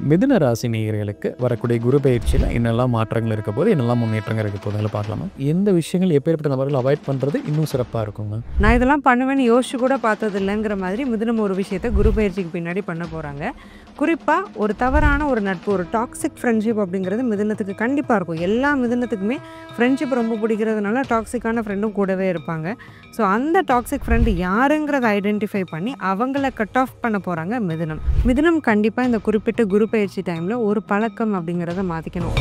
மிதுன ராசி நேயர்களுக்கு வரக்கூடிய குரு பயிற்சியில் என்னெல்லாம் மாற்றங்கள் இருக்க போது, என்னெல்லாம் முன்னேற்றங்கள் இருக்க போதுங்களை பார்க்கலாமா? எந்த விஷயங்கள் எப்பேற்பட்ட நபர்கள் அவாய்ட் பண்ணுறது இன்னும் சிறப்பாக இருக்குங்க? நான் இதெல்லாம் பண்ணுவேன்னு யோசிச்சு கூட பார்த்தது இல்லைங்கிற மாதிரி மிதுனம் ஒரு விஷயத்த குரு பயிற்சிக்கு பின்னாடி பண்ண போகிறாங்க. குறிப்பாக ஒரு தவறான ஒரு நட்பு, ஒரு டாக்ஸிக் ஃப்ரெண்ட்ஷிப் அப்படிங்கிறது மிதுனத்துக்கு கண்டிப்பாக இருக்கும். எல்லா மிதுனத்துக்குமே ஃப்ரெண்ட்ஷிப் ரொம்ப பிடிக்கிறதுனால டாக்ஸிக்கான ஃப்ரெண்டும் கூடவே இருப்பாங்க. ஸோ அந்த டாக்ஸிக் ஃப்ரெண்டு யாருங்கிறத ஐடென்டிஃபை பண்ணி அவங்கள கட் ஆஃப் பண்ண போகிறாங்க மிதுனம். மிதுனம் கண்டிப்பாக இந்த குறிப்பிட்ட குரு பயிற்சி டைமில் ஒரு பழக்கம் அப்படிங்கிறத மாற்றிக்கணும்.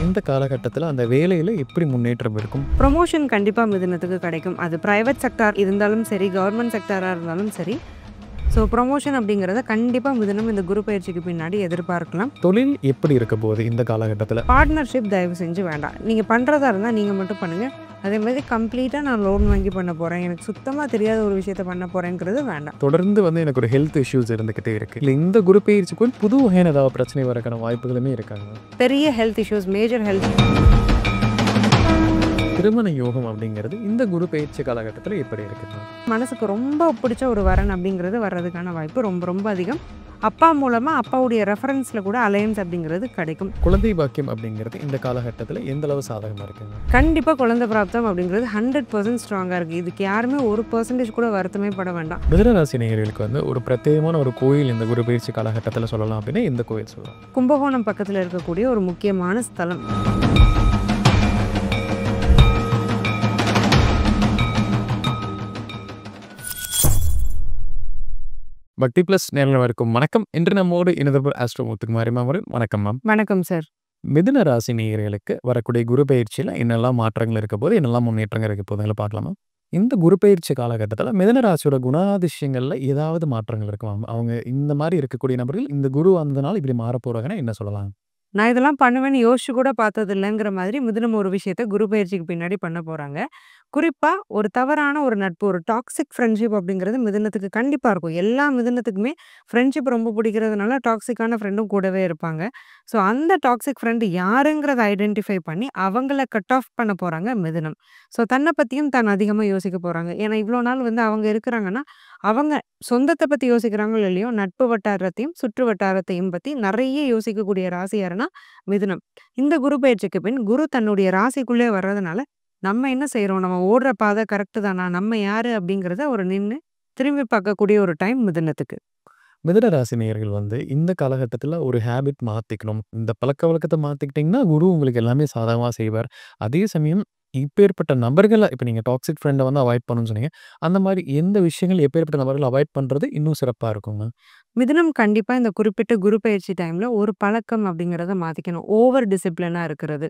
இந்த காலகட்டத்தில் அந்த வேலையில் எப்படி முன்னேற்றம் இருக்கும்? ப்ரொமோஷன் கண்டிப்பாக மிதுனத்துக்கு கிடைக்கும். அது ப்ரைவேட் செக்டார் இருந்தாலும் சரி, கவர்மெண்ட் செக்டாராக இருந்தாலும் சரி. ஸோ ப்ரொமோஷன் அப்படிங்கிறத கண்டிப்பாக மிதுனம் இந்த குரு பயிற்சிக்கு பின்னாடி எதிர்பார்க்கலாம். தொழில் எப்படி இருக்க போகுது இந்த காலகட்டத்தில்? பார்ட்னர்ஷிப் தயவு செஞ்சு வேண்டாம். நீங்கள் பண்ணுறதா இருந்தால் நீங்கள் மட்டும் பண்ணுங்கள். அதே மாதிரி கம்ப்ளீட்டாக நான் லோன் வாங்கி பண்ண போகிறேன், எனக்கு சுத்தமாக தெரியாத ஒரு விஷயத்த பண்ண போகிறேங்கிறது வேண்டாம். தொடர்ந்து எனக்கு ஒரு ஹெல்த் இஷ்யூஸ் இருந்துக்கிட்டே இருக்குது. இல்லை இந்த குரு பயிற்சிக்கு புது வகையான ஏதாவது பிரச்சனை வரக்கான வாய்ப்புகளுமே இருக்காங்க. பெரிய ஹெல்த் இஷ்யூஸ், மேஜர் ஹெல்த். திருமண யோகம் அப்படிங்கிறது இந்த குரு பயிற்சி காலகட்டத்தில் எப்படி இருக்குது? மனசுக்கு ரொம்ப பிடிச்ச ஒரு வரன் அப்படிங்கிறது வர்றதுக்கான வாய்ப்பு ரொம்ப ரொம்ப அதிகம். அப்பா மூலமாக அப்பாவுடைய ரெஃபரன்ஸில் கூட அலையன்ஸ் அப்படிங்கிறது கிடைக்கும். குழந்தை பாக்கியம் அப்படிங்கிறது இந்த காலகட்டத்தில் எந்த அளவு சாதகமாக இருக்குங்க? கண்டிப்பாக குழந்தை பிராப்தம் அப்படிங்கிறது 100% ஸ்ட்ராங்காக இருக்குது. இதுக்கு யாருமே 1% கூட வருத்தமே பட வேண்டாம். மிதுனராசி நேயர்களுக்கு ஒரு பிரத்யேகமான ஒரு கோயில் இந்த குரு பயிற்சி காலகட்டத்தில் சொல்லலாம் அப்படின்னா எந்த கோயில் சொல்லலாம்? கும்பகோணம் பக்கத்தில் இருக்கக்கூடிய ஒரு முக்கியமான ஸ்தலம். பக்தி பிளஸ் நேர்களுக்கும் வணக்கம். இன்று நம்மோடு இணைந்தவர் ஆஸ்ட்ரோ முத்துக்குமாரி மேம். வணக்கம் மேம். வணக்கம் சார். மிதுன ராசி நேயர்களுக்கு வரக்கூடிய குரு பயிற்சியில் என்னெல்லாம் மாற்றங்கள் இருக்க போது, என்னெல்லாம் முன்னேற்றங்கள் இருக்க போதுங்களை பார்க்கலாமா? இந்த குரு பயிற்சி காலகட்டத்தில் மிதுன ராசியோட குணாதிசயங்களில் ஏதாவது மாற்றங்கள் இருக்குமா? அவங்க இந்த மாதிரி இருக்கக்கூடிய நபர்கள் இந்த குரு வந்ததுனால இப்படி மாற போகிறாங்கன்னா என்ன சொல்லலாம்? நான் இதெல்லாம் பண்ணுவேன்னு யோசிச்சு கூட பார்த்தது இல்லைங்கிற மாதிரி மிதுனம் ஒரு விஷயத்த குரு பயிற்சிக்கு பின்னாடி பண்ண போகிறாங்க. குறிப்பாக ஒரு தவறான ஒரு நட்பு, ஒரு டாக்ஸிக் ஃப்ரெண்ட்ஷிப் அப்படிங்கிறது மிதுனத்துக்கு கண்டிப்பாக இருக்கும். எல்லா மிதுனத்துக்குமே ஃப்ரெண்ட்ஷிப் ரொம்ப பிடிக்கிறதுனால டாக்ஸிக்கான ஃப்ரெண்டும் கூடவே இருப்பாங்க. ஸோ அந்த டாக்ஸிக் ஃப்ரெண்டு யாருங்கிறத ஐடென்டிஃபை பண்ணி அவங்கள கட் ஆஃப் பண்ண போகிறாங்க மிதுனம். ஸோ தன்னை பற்றியும் தான் அதிகமாக யோசிக்க போகிறாங்க. ஏன்னா இவ்வளோ நாள் அவங்க இருக்கிறாங்கன்னா அவங்க சொந்தத்தை பற்றி யோசிக்கிறாங்களோ இல்லையோ, நட்பு வட்டாரத்தையும் சுற்று வட்டாரத்தையும் பற்றி நிறைய யோசிக்கக்கூடிய ராசி யாருன்னா மிதுனம். இந்த குரு பயிற்சிக்கு பின் குரு தன்னுடைய ராசிக்குள்ளே வர்றதுனால நம்ம என்ன செய்கிறோம், நம்ம ஓடுற பாதை கரெக்டு தானா, நம்ம யாரு அப்படிங்கிறத ஒரு நின்று திரும்பி பார்க்கக்கூடிய ஒரு டைம் மிதுனத்துக்கு. மிதுன ராசி நேயர்கள் இந்த காலகட்டத்தில் ஒரு ஹேபிட் மாற்றிக்கணும். இந்த பழக்க வழக்கத்தை மாற்றிக்கிட்டிங்கன்னா குரு உங்களுக்கு எல்லாமே சாதகமாக செய்வார். அதே சமயம் இப்பேற்பட்ட நபர்களை இப்போ நீங்கள் டாக்ஸிக் ஃப்ரெண்டை அவாய்ட் பண்ணணும்னு சொன்னீங்க. அந்த மாதிரி எந்த விஷயங்கள் எப்பேற்பட்ட நபர்கள் அவாய்ட் பண்ணுறது இன்னும் சிறப்பாக இருக்குங்க? மிதுனம் கண்டிப்பாக இந்த குறிப்பிட்ட குரு பயிற்சி டைமில் ஒரு பழக்கம் அப்படிங்கிறத மாற்றிக்கணும். ஓவர் டிசிப்ளினாக இருக்கிறது.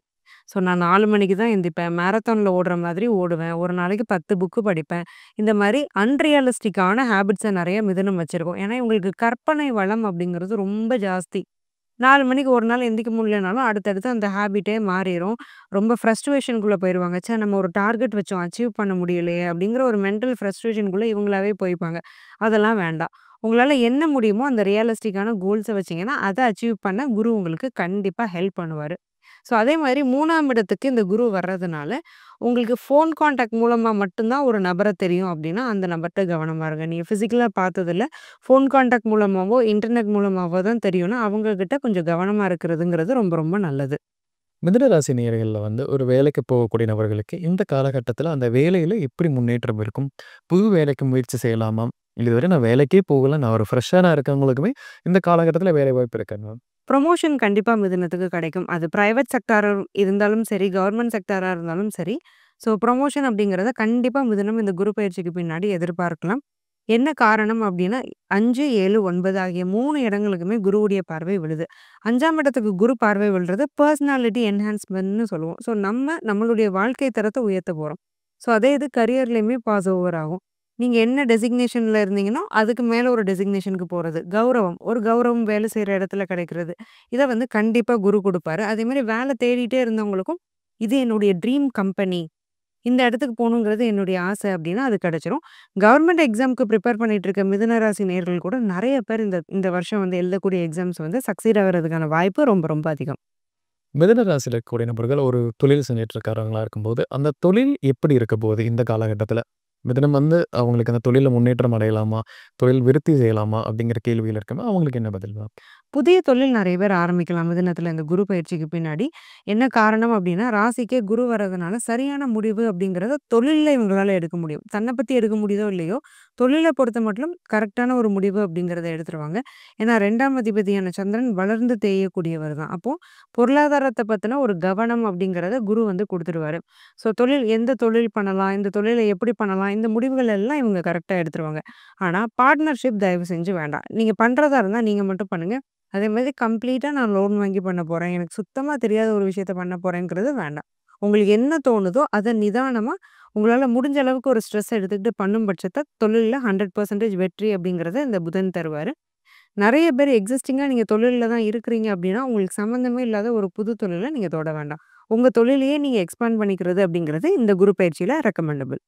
ஸோ நான் 4 மணிக்கு தான் எந்திப்பேன், மேரத்தானில் ஓடுற மாதிரி ஓடுவேன், ஒரு நாளைக்கு 10 புக்கு படிப்பேன். இந்த மாதிரி அன்ரியலிஸ்டிக்கான ஹேபிட்ஸை நிறைய மிதுனம் வச்சுருக்கோம். ஏன்னா இவங்களுக்கு கற்பனை வளம் அப்படிங்கிறது ரொம்ப ஜாஸ்தி. 4 மணிக்கு ஒரு நாள் எந்திக்க முடியலனாலும் அடுத்தடுத்து அந்த ஹேபிட்டே மாறிடும். ரொம்ப ஃப்ரஸ்ட்ரேஷனுக்குள்ளே போயிடுவாங்க. சே, நம்ம ஒரு டார்கெட் வச்சோம், அச்சீவ் பண்ண முடியலையே அப்படிங்கிற ஒரு மென்டல் ஃப்ரஸ்ட்ரேஷனுக்குள்ளே இவங்களாவே போய்ப்பாங்க. அதெல்லாம் வேண்டாம். உங்களால் என்ன முடியுமோ அந்த ரியலிஸ்டிக்கான கோல்ஸை வச்சிங்கன்னா அதை அச்சீவ் பண்ண குரு உங்களுக்கு கண்டிப்பாக ஹெல்ப் பண்ணுவார். ஸோ அதே மாதிரி 3ஆம் இடத்துக்கு இந்த குரு வர்றதுனால உங்களுக்கு ஃபோன் கான்டாக்ட் மூலமாக மட்டும்தான் ஒரு நபரை தெரியும் அப்படின்னா அந்த நபர்கிட்ட கவனமாக இருங்க. நீங்கள் ஃபிசிக்கலாக பார்த்ததில்ல, ஃபோன் கான்டாக்ட் மூலமாகவோ இன்டர்நெட் மூலமாகவோ தான் தெரியும்னா அவங்கக்கிட்ட கொஞ்சம் கவனமாக இருக்கிறதுங்கிறது ரொம்ப ரொம்ப நல்லது. மிதுன ராசி நேயர்களில் ஒரு வேலைக்கு போகக்கூடிய நபர்களுக்கு இந்த காலகட்டத்தில் அந்த வேலையில் எப்படி முன்னேற்றம் இருக்கும்? புது வேலைக்கு முயற்சி செய்யலாமா? இதுவரை நான் வேலைக்கே போகல, நான் ஒரு ஃப்ரெஷ்ஷாக இருக்கவங்களுக்குமே இந்த காலகட்டத்தில் வேலை வாய்ப்பு இருக்குங்க. ப்ரொமோஷன் கண்டிப்பாக மிதுனத்துக்கு கிடைக்கும். அது ப்ரைவேட் செக்டார் இருந்தாலும் சரி, கவர்மெண்ட் செக்டாராக இருந்தாலும் சரி. ஸோ ப்ரொமோஷன் அப்படிங்கிறத கண்டிப்பாக மிதுனம் இந்த குரு பயிற்சிக்கு பின்னாடி எதிர்பார்க்கலாம். என்ன காரணம் அப்படின்னா 5, 7, 9 ஆகிய 3 இடங்களுக்குமே குருவுடைய பார்வை விழுது. 5ஆம் இடத்துக்கு குரு பார்வை விழுறது பர்சனாலிட்டி என்ஹான்ஸ்மெண்ட்னு சொல்லுவோம். ஸோ நம்மளுடைய வாழ்க்கை தரத்தை உயர்த்த போகிறோம். ஸோ அதே இது கரியர்லேயுமே பாஸ் ஓவர் ஆகும். நீங்கள் என்ன டெசிக்னேஷனில் இருந்தீங்கன்னா அதுக்கு மேலே ஒரு டெசிக்னேஷனுக்கு போகிறது, ஒரு கௌரவம் வேலை செய்கிற இடத்துல கிடைக்கிறது. இதை கண்டிப்பாக குரு கொடுப்பாரு. அதேமாதிரி வேலை தேடிட்டே இருந்தவங்களுக்கும் இது என்னுடைய ட்ரீம் கம்பெனி, இந்த இடத்துக்கு போகணுங்கிறது என்னுடைய ஆசை அப்படின்னா அது கிடைச்சிரும். கவர்மெண்ட் எக்ஸாமுக்கு ப்ரிப்பேர் பண்ணிட்டு இருக்க மிதுனராசி நேர்கள் கூட நிறைய பேர் இந்த வருஷம் எழுதக்கூடிய எக்ஸாம்ஸ் சக்சீட் ஆகிறதுக்கான வாய்ப்பு ரொம்ப ரொம்ப அதிகம். மிதுன ராசியில் இருக்கக்கூடிய நபர்கள் ஒரு தொழில் செஞ்சுட்டு இருக்காரவங்களா இருக்கும்போது அந்த தொழில் எப்படி இருக்க போகுது இந்த காலகட்டத்தில்? மிதுனம் வந்து அவங்களுக்கு அந்த தொழில்ல முன்னேற்றம் அடையலாமா? தொழில் விருத்தி செய்யலாமா? அப்படிங்கிற கேள்வியில இருக்கும்போது அவங்களுக்கு என்ன பதில் மேம்? புதிய தொழில் நெறைய பேர் ஆரம்பிக்கலாம் மிதுனத்துல இந்த குரு பயிற்சிக்கு பின்னாடி. என்ன காரணம் அப்டின்னா, ராசிக்கே குரு வர்றதுனால சரியான முடிவு அப்படிங்கிறத தொழில்ல இவங்களால எடுக்க முடியும். தன்ன பத்தி எடுக்க முடியுதோ இல்லையோ, தொழில பொறுத்த மட்டிலும் கரெக்ட்டான ஒரு முடிவு அப்படிங்கிறத எடுத்துருவாங்க. ஏன்னா 2ஆம் அதிபதியான சந்திரன் வளர்ந்து தேயக்கூடியவர் தான். அப்போ பொருளாதாரத்த பத்தின ஒரு கவனம் அப்படிங்கிறத குரு வந்து குடுத்துருவாரு. ஸோ எந்த தொழில் பண்ணலாம்? இந்த தொழில எப்படி பண்ணலாம்? இந்த முடிவுகள் எல்லாம் இவங்க கரெக்ட்டா எடுத்துருவாங்க. ஆனா பார்ட்னர்ஷிப் தயவு செஞ்சு வேண்டாம். நீங்க பண்றதா இருந்தா நீங்க மட்டும் பண்ணுங்க. அதே மாதிரி கம்ப்ளீட்டா நான் லோன் வாங்கி பண்ண போறேன். எனக்கு சுத்தமா தெரியாத ஒரு விஷயத்த பண்ண போறேங்கிறது வேண்டாம். உங்களுக்கு என்ன தோணுதோ, அத நிதானமா உங்களால முடிஞ்ச அளவுக்கு ஒரு ஸ்ட்ரெஸ் எடுத்துக்கிட்டு பண்ணும் பட்சத்த தொழில்ல 100% வெற்றி அப்படிங்கிறத இந்த புதன் தருவாரு. நெறைய பேர் எக்ஸிஸ்டிங்கா நீங்க தொழில்ல தான் இருக்கிறீங்க அப்படின்னா, உங்களுக்கு சம்மந்தமே இல்லாத ஒரு புது தொழில நீங்க தொட வேண்டாம். உங்க தொழிலையே நீங்க எக்ஸ்பேண்ட் பண்ணிக்கிறது அப்படிங்கிறது இந்த குரு பயிற்சியில ரெக்கமெண்டபிள்.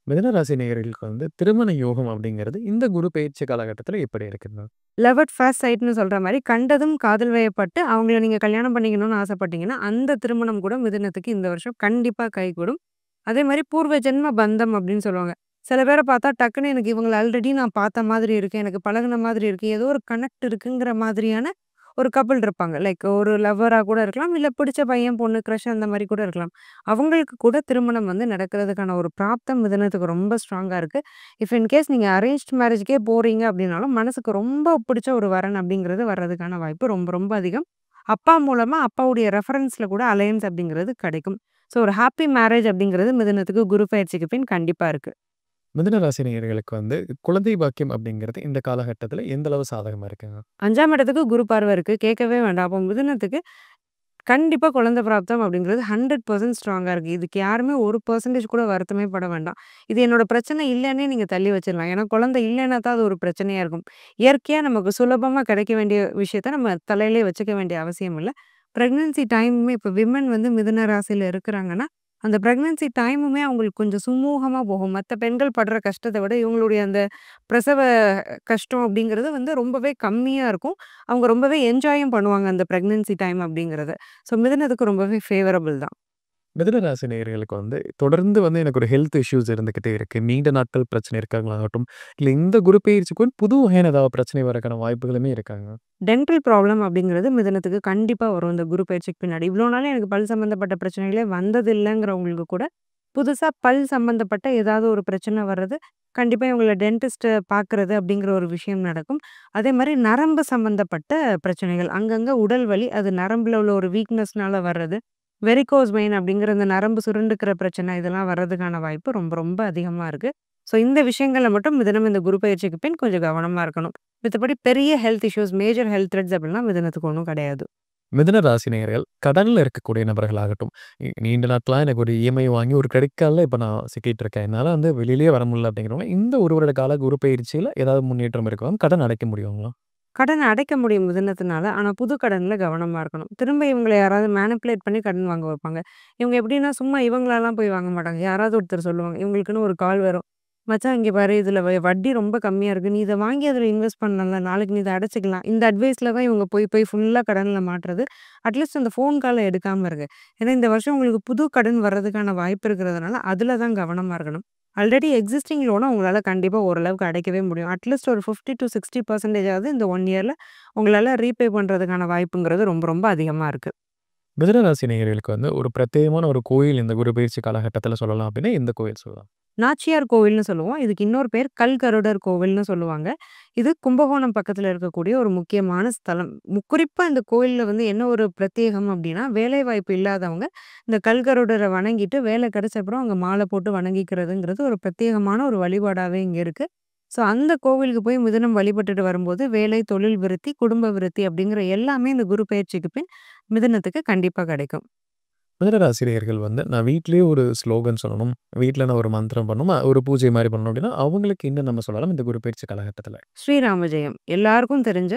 மிதுன ராசி நேயர்களுக்கு வந்து திருமண யோகம் அப்படிங்கிறது இந்த குரு பெயர்ச்சி காலகட்டத்தில எப்படி இருக்குது மேம்? லவ் அட் ஃபர்ஸ்ட் சைட்ன்னு சொல்ற மாரி, கண்டதும் காதல் வயப்பட்டு அவங்கள நீங்க கல்யாணம் பண்ணிக்கணும்னு ஆசைப்பட்டீங்கன்னா, அந்த திருமணம் கூட மிதுனத்துக்கு இந்த வருஷம் கண்டிப்பா கைகூடும். அதே மாரி பூர்வ ஜென்ம பந்தம் அப்படின்னு சொல்லுவாங்க. சில பேர பார்த்தா டக்குனு எனக்கு இவங்கள ஆல்ரெடி நான் பார்த்த மாதிரி இருக்கு. எனக்கு பழகுன மாதிரி இருக்கு. ஏதோ ஒரு கனெக்ட் இருக்குங்கிற மாதிரியான ஒரு கப்பிள் இருப்பாங்க. லைக் ஒரு லவ்வரா கூட இருக்கலாம். இல்ல பிடிச்ச பையன், பொண்ணு கிரஷ் அந்த மாரி கூட இருக்கலாம். அவங்களுக்கு கூட திருமணம் வந்து நடக்கிறதுக்கான ஒரு பிராப்தம் மிதுனத்துக்கு ரொம்ப ஸ்ட்ராங்கா இருக்கு. இஃப் இன் கேஸ் நீங்க அரேஞ்ச்ட் மேரேஜ்க்கே போறீங்க அப்படின்னாலும், மனசுக்கு ரொம்ப பிடிச்ச ஒரு வரன் அப்படிங்கிறது வர்றதுக்கான வாய்ப்பு ரொம்ப ரொம்ப அதிகம். அப்பா மூலமா அப்பாவுடைய ரெஃபரன்ஸ்ல கூட அலையன்ஸ் அப்படிங்கிறது கிடைக்கும். ஸோ ஒரு ஹாப்பி மேரேஜ் அப்படிங்கிறது மிதுனத்துக்கு குரு பயிற்சிக்கு பின் கண்டிப்பா இருக்கு. மிதுன ராசி நேயர்களுக்கு வந்து குழந்தை பாக்கியம் அப்படிங்கிறது இந்த காலகட்டத்தில எந்த அளவு சாதகமா இருக்குங்க? 5ஆம் இடத்துக்கு குரு பார்வை இருக்கு. கேட்கவே வேண்டாம். அப்போ மிதுனத்துக்கு கண்டிப்பா குழந்தை பிராப்தம் அப்படிங்கிறது 100% ஸ்ட்ராங்கா இருக்கு. இதுக்கு யாருமே 1% கூட வருத்தமே பட வேண்டாம். இது என்னோட பிரச்சனை இல்லன்னே நீங்க தள்ளி வச்சிரலாம். ஏன்னா குழந்தை இல்லன்னா தான் அது ஒரு பிரச்சனையா இருக்கும். இயற்கையா நமக்கு சுலபமா கிடைக்க வேண்டிய விஷயத்த நம்ம தலையிலே வச்சுக்க வேண்டிய அவசியம் இல்ல. பிரெக்னன்சி டைமுமே இப்ப விமன் வந்து மிதுன ராசியில இருக்கிறாங்கன்னா, அந்த பிரெக்னன்சி டைமுமே அவங்களுக்கு கொஞ்சம் சுமூகமா போகும். மத்த பெண்கள் படுற கஷ்டத்த விட இவங்களுடைய அந்த பிரசவ கஷ்டம் அப்படிங்கிறது வந்து ரொம்பவே கம்மியா இருக்கும். அவங்க ரொம்பவே என்ஜாயும் பண்ணுவாங்க அந்த பிரெக்னன்சி டைம் அப்படிங்கிறத. ஸோ மிதுனத்துக்கு ரொம்பவே ஃபேவரபிள் தான். மிதுன ராசி நேயர்களுக்கு வந்து தொடர்ந்து வந்து எனக்கு ஒரு ஹெல்த் இஷ்யூஸ் இருந்துகிட்டே இருக்கு. நீண்ட நாட்கள் பிரச்சனை இருக்காங்களாகட்டும், இல்ல இந்த குரு பெயர்ச்சிக்கு புது வகையான ஏதாவது பிரச்சனை வரக்கான வாய்ப்புகளுமே இருக்காங்க. டென்டல் ப்ராப்ளம் அப்படிங்கிறது மிதுனத்துக்கு கண்டிப்பா வரும் இந்த குரு பயிற்சிக்கு பின்னாடி. இவ்வளோ நாள் எனக்கு பல் சம்மந்தப்பட்ட பிரச்சனைகளே வந்ததில்லங்கிறவங்களுக்கு கூட, புதுசா பல் சம்மந்தப்பட்ட ஏதாவது ஒரு பிரச்சனை வர்றது, கண்டிப்பா இவங்கள டென்டிஸ்ட்ட பார்க்கறது அப்படிங்கிற ஒரு விஷயம் நடக்கும். அதே மாரி நரம்பு சம்மந்தப்பட்ட பிரச்சனைகள், அங்கங்க உடல் வலி, அது நரம்புல உள்ள ஒரு வீக்னஸ்னால வர்றது, வெரிகோஸ் வெயின் அப்படிங்கிற அந்த நரம்பு சுருண்டுக்கிற பிரச்சனை, இதெல்லாம் வர்றதுக்கான வாய்ப்பு ரொம்ப ரொம்ப அதிகமா இருக்கு. ஸோ இந்த விஷயங்கள்ல மட்டும் மிதுனம் இந்த குரு பயிற்சிக்கு பின் கொஞ்சம் கவனமா இருக்கணும். மித்தபடி பெரிய health issues, major health threats அப்படிலாம் மிதுனத்துக்கு ஒண்ணும் கிடையாது. மிதுன ராசி நேயர்கள் கடன்ல இருக்கக்கூடிய நபர்களாகட்டும், நீண்ட நாட்களா எனக்கு ஒரு இஎம்ஐ வாங்கி ஒரு கிரெடிட் கார்ட்ல இப்ப நான் சிக்கிட்டு இருக்கேன். என்னால வந்து வெளியிலேயே வர முடியல அப்படிங்கிறவங்க, இந்த 1 வருட கால குரு பெயர்ச்சியில ஏதாவது முன்னேற்றம் இருக்கா? கடன் அடைக்க முடியுங்களா? கடன அடைக்க முடியும் மிதுனத்தினால. ஆனா புது கடன்ல கவனமா இருக்கணும். திரும்ப இவங்கள யாராவது மேனிபுலேட் பண்ணி கடன் வாங்க வைப்பாங்க. இவங்க எப்படின்னா சும்மா இவங்களாலாம் போய் வாங்க மாட்டாங்க. யாராவது ஒருத்தர் சொல்லுவாங்க. இவங்களுக்குன்னு ஒரு கால் வரும். "மச்சான் இங்க பாரு இதுல வட்டி ரொம்ப கம்மியா இருக்கு. நீ இத வாங்கி அதுல இன்வெஸ்ட் பண்ணலாம்ல. நாளைக்கு நீ இத அடைச்சுக்கலாம்." இந்த அட்வைஸ்ல தான் இவங்க போய் போய் ஃபுல்லா கடன்ல மாட்டுறது. அட்லீஸ்ட் அந்த ஃபோன் கால எடுக்காம இருங்க. ஏன்னா இந்த வருஷம் உங்களுக்கு புது கடன் வர்றதுக்கான வாய்ப்பு இருக்கிறதுனால, அதுல தான் கவனமா இருக்கணும். ஆல்ரெடி எக்ஸிஸ்டிங் லோன உங்களால கண்டிப்பா ஓரளவுக்கு அடைக்கவே முடியும். அட்லீஸ்ட் ஒரு 50-60% ஆவது இந்த 1 இயர்ல உங்களால ரீபே பண்றதுக்கான வாய்ப்புங்கிறது ரொம்ப ரொம்ப அதிகமா இருக்கு. மிதுன ராசி நேயர்களுக்கு வந்து ஒரு பிரத்யேகமான ஒரு கோயில் இந்த குரு பெயர்ச்சி காலகட்டத்தில சொல்லலாம் அப்படின்னா, எந்த கோயில் சொல்லலாம்? நாச்சியார் கோவில்னு சொல்லுவோம். இதுக்கு இன்னொரு பேர் கல்கருடர் கோவில்னு சொல்லுவாங்க. இது கும்பகோணம் பக்கத்துல இருக்கக்கூடிய ஒரு முக்கியமான ஸ்தலம். குறிப்பா இந்த கோயில்ல வந்து என்ன ஒரு பிரத்யேகம் அப்டின்னா, வேலைவாய்ப்பு இல்லாதவங்க இந்த கல்கருடர வணங்கிட்டு வேலை கிடைச்ச அப்புறம் அங்க மாலை போட்டு வணங்கிக்கிறதுங்கிறது ஒரு பிரத்யேகமான ஒரு வழிபாடாவே இங்க இருக்கு. ஸோ அந்த கோவிலுக்கு போய் மிதுனம் வழிபட்டுட்டு வரும்போது வேலை, தொழில் விருத்தி, குடும்ப விருத்தி அப்படிங்கிற எல்லாமே இந்த குரு பெயர்ச்சிக்கு பின் மிதுனத்துக்கு கண்டிப்பா கிடைக்கும். மிதுன ராசி நேயர்கள் வந்து நான் வீட்லயே ஒரு ஸ்லோகன் சொல்லணும், வீட்ல நான் ஒரு மந்திரம் பண்ணணும், ஒரு பூஜை மாரி பண்ணணும் அப்படின்னா, அவங்களுக்கு என்ன நம்ம சொல்லலாம் இந்த குரு பெயர்ச்சி காலகட்டத்தில? ஸ்ரீராம ஜெயம். எல்லாருக்கும் தெரிஞ்ச,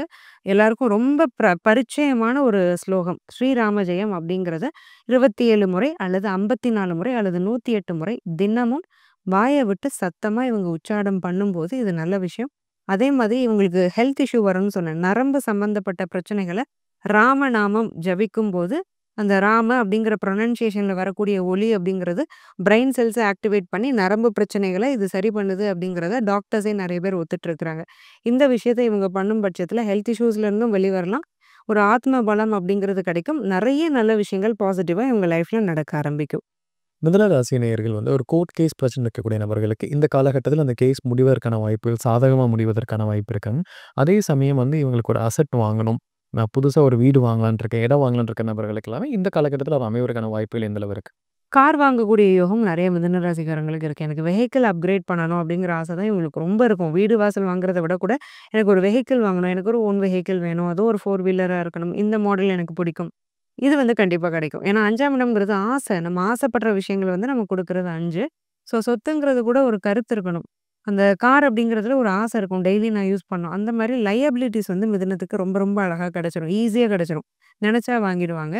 எல்லாருக்கும் ரொம்ப பரிச்சயமான ஒரு ஸ்லோகம். ஸ்ரீராம ஜெயம் அப்படிங்கிறத 27 முறை அல்லது 54 முறை அல்லது 108 முறை தினமும் வாய விட்டு சத்தமா இவங்க உச்சாரணம் பண்ணும்போது இது நல்ல விஷயம். அதே மாதிரி இவங்களுக்கு ஹெல்த் இஷ்யூ வரும்னு சொன்னேன். நரம்பு சம்பந்தப்பட்ட பிரச்சனைகள ராமநாமம் ஜபிக்கும்போது அந்த ராம அப்படிங்கிற ப்ரொனன்சியேஷன்ல வரக்கூடிய ஒலி அப்படிங்கிறது பிரெயின் செல்ஸ ஆக்டிவேட் பண்ணி நரம்பு பிரச்சனைகள இது சரி பண்ணுது அப்படிங்கிறத டாக்டர்ஸே நெறைய பேர் ஒத்துட்டு இருக்கிறாங்க. இந்த விஷயத்த இவங்க பண்ணும் பட்சத்தில ஹெல்த் இஷ்யூஸ்ல இருந்தும் வெளிவரலாம். ஒரு ஆத்ம பலம் அப்படிங்கிறது கிடைக்கும். நெறைய நல்ல விஷயங்கள் பாசிட்டிவா இவங்க லைஃப்ல நடக்க ஆரம்பிக்கும். மிதுன ராசி நேயர்கள் வந்து ஒரு கோர்ட் கேஸ் பிரச்சனை இருக்கக்கூடிய நபர்களுக்கு இந்த காலகட்டத்தில அந்த கேஸ் முடிவதற்கான வாய்ப்புகள் சாதகமா முடிவதற்கான வாய்ப்பு இருக்குங்க. அதே சமயம் வந்து இவங்களுக்கு ஒரு அசெட் வாங்கணும். நான் புதுசா ஒரு வீடு வாங்கலான்னு இருக்கேன், இடம் வாங்கலான்னு இருக்க நபர்களுக்கு எல்லாமே இந்த காலகட்டத்தில அது அமைவதற்கான வாய்ப்புகள் எந்த அளவு இருக்கு? கார் வாங்கக்கூடிய யோகம் நெறைய மிதுன ராசிக்காரங்களுக்கு இருக்கு. எனக்கு வெஹிக்கிள் அப்கிரேட் பண்ணணும் அப்படிங்கிற ஆசை தான் இவங்களுக்கு ரொம்ப இருக்கும். வீடு வாசல் வாங்குறத விட கூட எனக்கு ஒரு வெஹிக்கிள் வாங்கணும். எனக்கு ஒரு ஓன் வெஹிக்கிள் வேணும். அதுவும் ஒரு 4 வீலரா இருக்கணும். இந்த மாடல் எனக்கு பிடிக்கும். இது வந்து கண்டிப்பா கிடைக்கும். ஏன்னா 5ஆம் இடம்ங்கிறது ஆசை. நம்ம ஆசைப்படுற விஷயங்கள் வந்து நமக்கு குடுக்குறது 5. ஸோ சொத்துங்கிறது கூட ஒரு கருத்து இருக்கணும். அந்த கார் அப்படிங்கிறதுல ஒரு ஆசை இருக்கும். டெய்லி நான் யூஸ் பண்ணணும். அந்த மாரி லயபிலிட்டீஸ் வந்து மிதுனத்துக்கு ரொம்ப ரொம்ப அழகா கிடைச்சிரும். ஈஸியா கிடைச்சிரும். நெனச்சா வாங்கிடுவாங்க.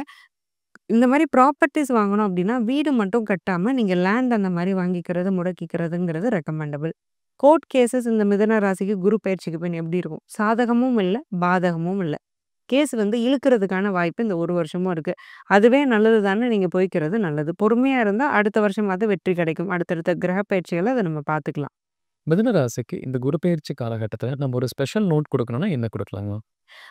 இந்த மாரி ப்ராப்பர்ட்டீஸ் வாங்கணும் அப்டின்னா, வீடு மட்டும் கட்டாம நீங்க லேண்ட் அந்த மாரி வாங்கிக்கிறது, முடக்கிக்கிறதுங்கிறது ரெக்கமெண்டபிள். கோர்ட் கேஸஸ் இந்த மிதுன ராசிக்கு குரு பயிற்சிக்கு பின் எப்படி இருக்கும்? சாதகமும் இல்ல, பாதகமும் இல்ல. கேஸ் வந்து இழுக்கிறதுக்கான வாய்ப்பு இந்த 1 வருஷமும் இருக்கு. அதுவே நல்லது தானே நீங்க போய்க்கிறது நல்லது. பொறுமையா இருந்தா அடுத்த வருஷமாவது வெற்றி கிடைக்கும். அடுத்தடுத்த கிரக பயிற்சிகள அத நம்ம பார்த்துக்கலாம். மிதுன ராசிக்கு இந்த குரு பெயர்ச்சி காலகட்டத்தில நம்ம ஒரு ஸ்பெஷல் நோட் குடுக்கணும்னா என்ன குடுக்கலாங்க?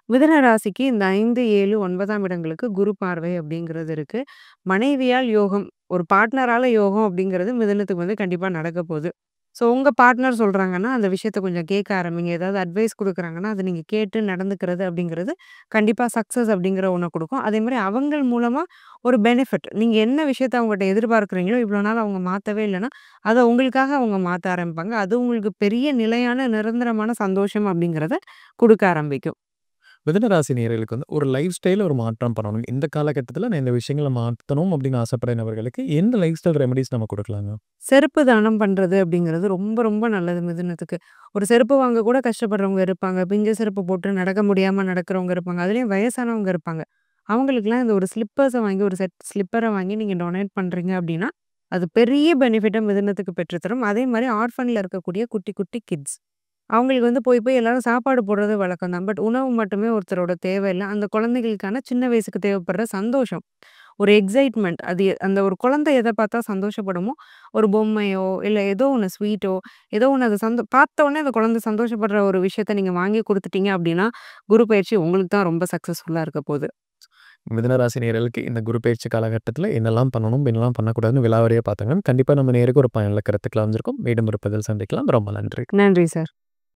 மிதுன ராசிக்கு இந்த 5, 7, 9ஆம் இடங்களுக்கு குரு பார்வை அப்படிங்கிறது இருக்கு. மனைவியால் யோகம், ஒரு பார்ட்னரால யோகம் அப்படிங்கிறது மிதுனத்துக்கு வந்து கண்டிப்பா நடக்க போது. ஸோ உங்க பார்ட்னர் சொல்றாங்கன்னா, அந்த விஷயத்த கொஞ்சம் கேட்க ஆரம்பிங்க. ஏதாவது அட்வைஸ் குடுக்குறாங்கன்னா, அத நீங்க கேட்டு நடந்துக்கிறது அப்படிங்கிறது கண்டிப்பா சக்சஸ் அப்படிங்கிற ஒண்ண குடுக்கும். அதேமாரி அவங்கள் மூலமா ஒரு பெனிஃபிட். நீங்க என்ன விஷயத்த அவங்கட்ட எதிர்பார்க்குறீங்களோ, இவ்வளோ நாள் அவங்க மாத்தவே இல்லன்னா, அத உங்களுக்காக அவங்க மாத்த ஆரம்பிப்பாங்க. அது உங்களுக்கு பெரிய நிலையான, நிரந்தரமான சந்தோஷம் அப்படிங்கிறத குடுக்க ஆரம்பிக்கும். மிதுன ராசி நேயர்களுக்கு வந்து ஒரு லைஃப் ஸ்டைல்ல ஒரு மாற்றம் பண்ணணும். இந்த காலகட்டத்தில நான் இந்த விஷயங்கள மாத்தணும் அப்படின்னு ஆசைப்படுற நபர்களுக்கு எந்த லைஃப் ஸ்டைல் ரெமெடிஸ் நம்ம குடுக்கலாங்க? செருப்பு தானம் பண்றது அப்படிங்கிறது ரொம்ப ரொம்ப நல்லது மிதுனத்துக்கு. ஒரு செருப்பு வாங்க கூட கஷ்டப்படுறவங்க இருப்பாங்க. பிஞ்ச செருப்பு போட்டு நடக்க முடியாம நடக்கிறவங்க இருப்பாங்க. அதுலயும் வயசானவங்க இருப்பாங்க. அவங்களுக்கெல்லாம் இந்த ஒரு ஸ்லிப்பர்ஸ வாங்கி ஒரு செட் ஸ்லிப்பர வாங்கி நீங்க டொனேட் பண்றீங்க அப்படின்னா, அது பெரிய பெனிஃபிட்ட மிதுனத்துக்கு பெற்றுத்தரும். அதே மாரி ஆர்ஃபன்ல இருக்கக்கூடிய குட்டி குட்டி கிட்ஸ். அவங்களுக்கு வந்து போய் போய் எல்லாரும் சாப்பாடு போடுறது வழக்கம் தான். பட் உணவு மட்டுமே ஒருத்தரோட தேவை இல்ல. அந்த குழந்தைகளுக்கான சின்ன வயசுக்கு தேவைப்படுற சந்தோஷம். ஒரு எக்ஸைட்மென்ட். அது அந்த ஒரு குழந்தை எத பார்த்தா சந்தோஷப்படுமோ, ஒரு பொம்மையோ, இல்ல ஏதோ ஒண்ணு ஸ்வீட்டோ, ஏதோ ஒண்ணு அது பார்த்த உடனே அந்த குழந்தை சந்தோஷப்படுற ஒரு விஷயத்த நீங்க வாங்கி குடுத்துட்டீங்க அப்டின்னா, குரு பயிற்சி உங்களுக்கு தான் ரொம்ப சக்சஸ்ஃபுல்லா இருக்க போது. மிதுன ராசி நேயர்களுக்கு இந்த குரு பெயர்ச்சி காலகட்டத்தில என்னெல்லாம் பண்ணணும், என்னெல்லாம் பண்ணக்கூடாதுன்னு விலாவாரியா பார்த்தாங்க. கண்டிப்பா நம்ம நேயருக்கு ஒரு பயனுள்ள கருத்துக்கள் அமைஞ்சிருக்கும். மீண்டும் ஒரு பதிவில் சந்திக்கலாம். ரொம்ப நன்றி. நன்றி சார்.